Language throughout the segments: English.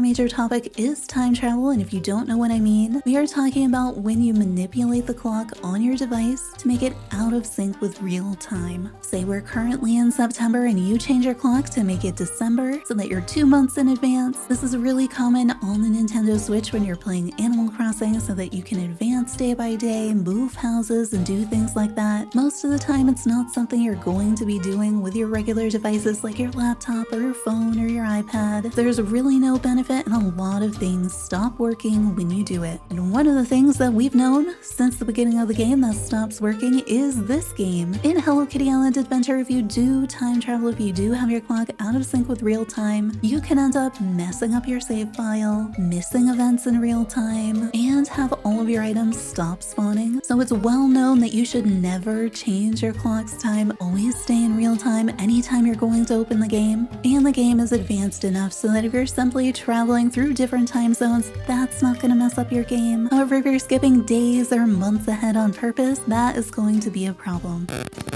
Major topic is time travel, and if you don't know what I mean, we are talking about when you manipulate the clock on your device to make it out of sync with real time. Say we're currently in September and you change your clock to make it December so that you're 2 months in advance. This is really common on the Nintendo Switch when you're playing Animal Crossing so that you can advance day by day, move houses, and do things like that. Most of the time it's not something you're going to be doing with your regular devices like your laptop or your phone or your iPad. There's really no benefit, and a lot of things stop working when you do it. And one of the things that we've known since the beginning of the game that stops working is this game. In Hello Kitty Island Adventure, if you do time travel, if you do have your clock out of sync with real time, you can end up messing up your save file, missing events in real time, and have all of your items stop spawning. So it's well known that you should never change your clock's time. Always stay in real time anytime you're going to open the game. And the game is advanced enough so that if you're simply traveling through different time zones, that's not going to mess up your game. However, if you're skipping days or months ahead on purpose, that is going to be a problem.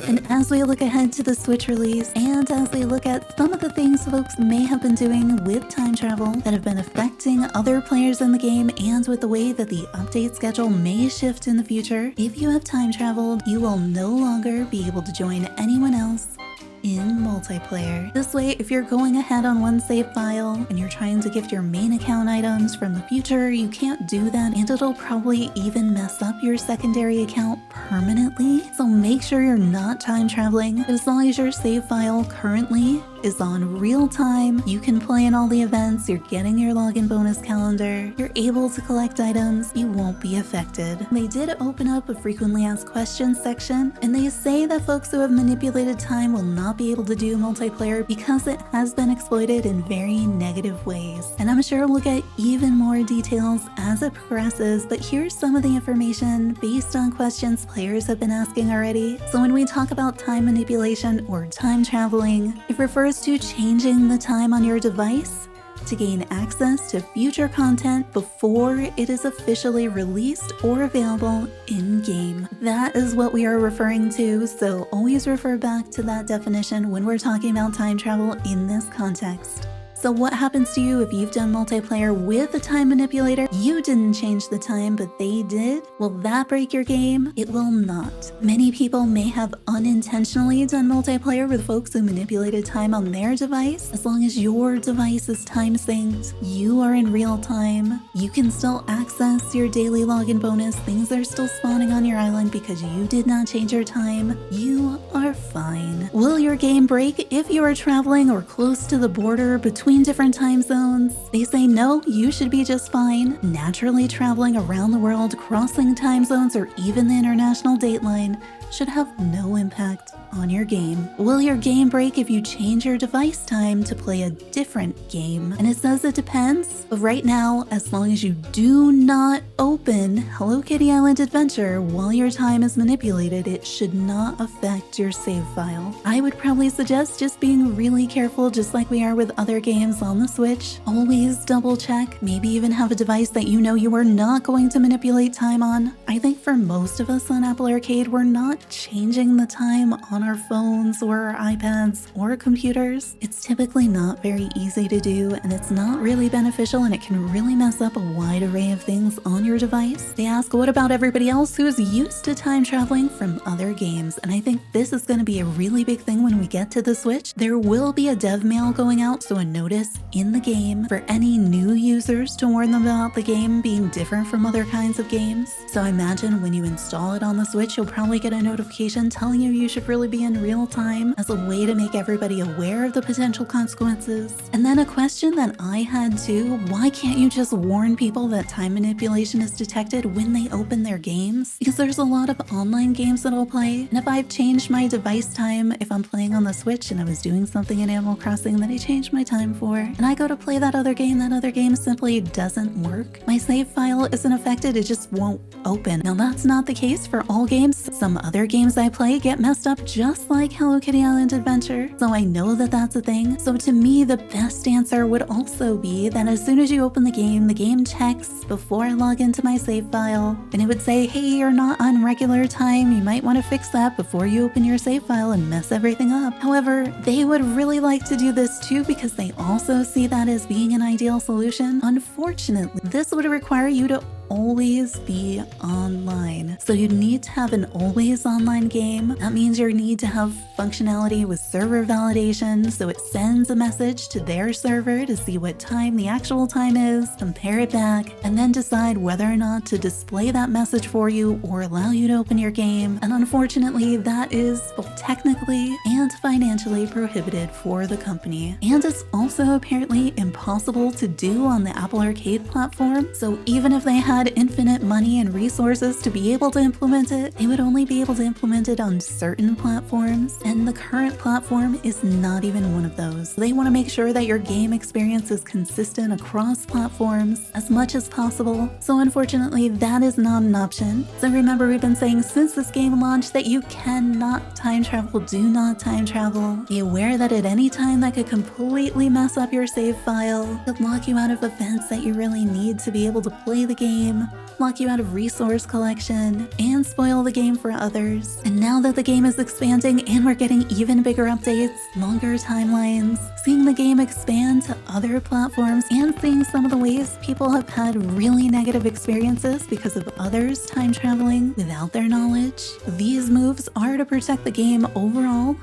And as we look ahead to the Switch release, and as we look at some of the things folks may have been doing with time travel that have been affecting other players in the game, and with the way that the update schedule may shift in the future, if you have time traveled, you will no longer be able to join anyone else in multiplayer. This way, if you're going ahead on one save file and you're trying to gift your main account items from the future, you can't do that, and it'll probably even mess up your secondary account permanently. So make sure you're not time traveling. As long as your save file currently is on real time, you can play in all the events, you're getting your login bonus calendar, you're able to collect items, you won't be affected. They did open up a frequently asked questions section, and they say that folks who have manipulated time will not be able to do multiplayer because it has been exploited in very negative ways. And I'm sure we'll get even more details as it progresses, but here's some of the information based on questions players have been asking already. So when we talk about time manipulation or time traveling, it refers to changing the time on your device to gain access to future content before it is officially released or available in-game. That is what we are referring to, so always refer back to that definition when we're talking about time travel in this context. So what happens to you if you've done multiplayer with a time manipulator? You didn't change the time, but they did. Will that break your game? It will not. Many people may have unintentionally done multiplayer with folks who manipulated time on their device. As long as your device is time synced, you are in real time, you can still access your daily login bonus. Things are still spawning on your island because you did not change your time. You are fine. Will your game break if you are traveling or close to the border between different time zones? They say no, you should be just fine. Naturally traveling around the world, crossing time zones, or even the international dateline should have no impact on your game. Will your game break if you change your device time to play a different game? And it says it depends, but right now, as long as you do not open Hello Kitty Island Adventure while your time is manipulated, it should not affect your save file. I would probably suggest just being really careful, just like we are with other games on the Switch. Always double check, maybe even have a device that you know you are not going to manipulate time on. I think for most of us on Apple Arcade, we're not changing the time on our phones or our iPads or computers. It's typically not very easy to do, and it's not really beneficial, and it can really mess up a wide array of things on your device. They ask, what about everybody else who's used to time traveling from other games? And I think this is going to be a really big thing when we get to the Switch. There will be a dev mail going out, so a notice in the game for any new users to warn them about the game being different from other kinds of games. So I imagine when you install it on the Switch, you'll probably get a notification telling you should really be in real time as a way to make everybody aware of the potential consequences. And then a question that I had too, why can't you just warn people that time manipulation is detected when they open their games? Because there's a lot of online games that I'll play, and if I've changed my device time, if I'm playing on the Switch and I was doing something in Animal Crossing that I changed my time for, and I go to play that other game simply doesn't work. My save file isn't affected, it just won't open. Now that's not the case for all games. Some other games I play get messed up just like Hello Kitty Island Adventure, so I know that that's a thing. So to me, the best answer would also be that as soon as you open the game checks before I log into my save file, and it would say, hey, you're not on regular time, you might want to fix that before you open your save file and mess everything up. However, they would really like to do this too, because they also see that as being an ideal solution. Unfortunately, this would require you to always be online. So you need to have an always online game. That means you need to have functionality with server validation, so it sends a message to their server to see what time the actual time is, compare it back, and then decide whether or not to display that message for you or allow you to open your game. And unfortunately, that is both technically and financially prohibited for the company. And it's also apparently impossible to do on the Apple Arcade platform. So even if they had infinite money and resources to be able to implement it, they would only be able to implement it on certain platforms, and the current platform is not even one of those. They want to make sure that your game experience is consistent across platforms as much as possible, so unfortunately that is not an option. So remember, we've been saying since this game launched that you cannot time travel. Do not time travel. Be aware that at any time that could completely mess up your save file, could lock you out of events that you really need to be able to play the game, lock you out of resource collection, and spoil the game for others. And now that the game is expanding and we're getting even bigger updates, longer timelines, seeing the game expand to other platforms, and seeing some of the ways people have had really negative experiences because of others time traveling without their knowledge, these moves are to protect the game overall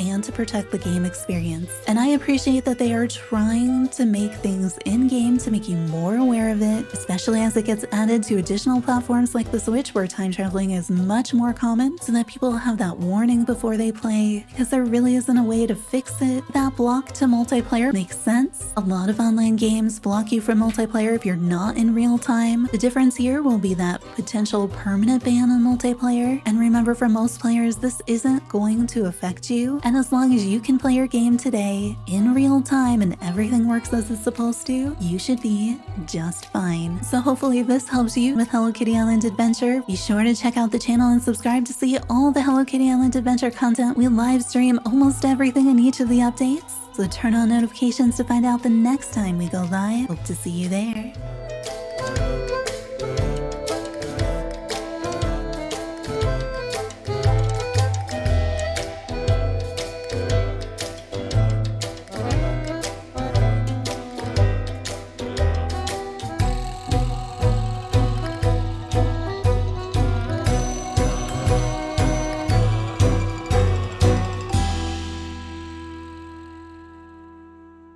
and to protect the game experience. And I appreciate that they are trying to make things in-game to make you more aware of it, especially as it gets added to additional platforms like the Switch, where time traveling is much more common, so that people have that warning before they play, because there really isn't a way to fix it. That block to multiplayer makes sense. A lot of online games block you from multiplayer if you're not in real time. The difference here will be that potential permanent ban on multiplayer. And remember, for most players, this isn't going to affect you. And as long as you can play your game today in real time and everything works as it's supposed to, you should be just fine. So hopefully this helps you with Hello Kitty Island Adventure. Be sure to check out the channel and subscribe to see all the Hello Kitty Island Adventure content. We live stream almost everything in each of the updates, so turn on notifications to find out the next time we go live. Hope to see you there.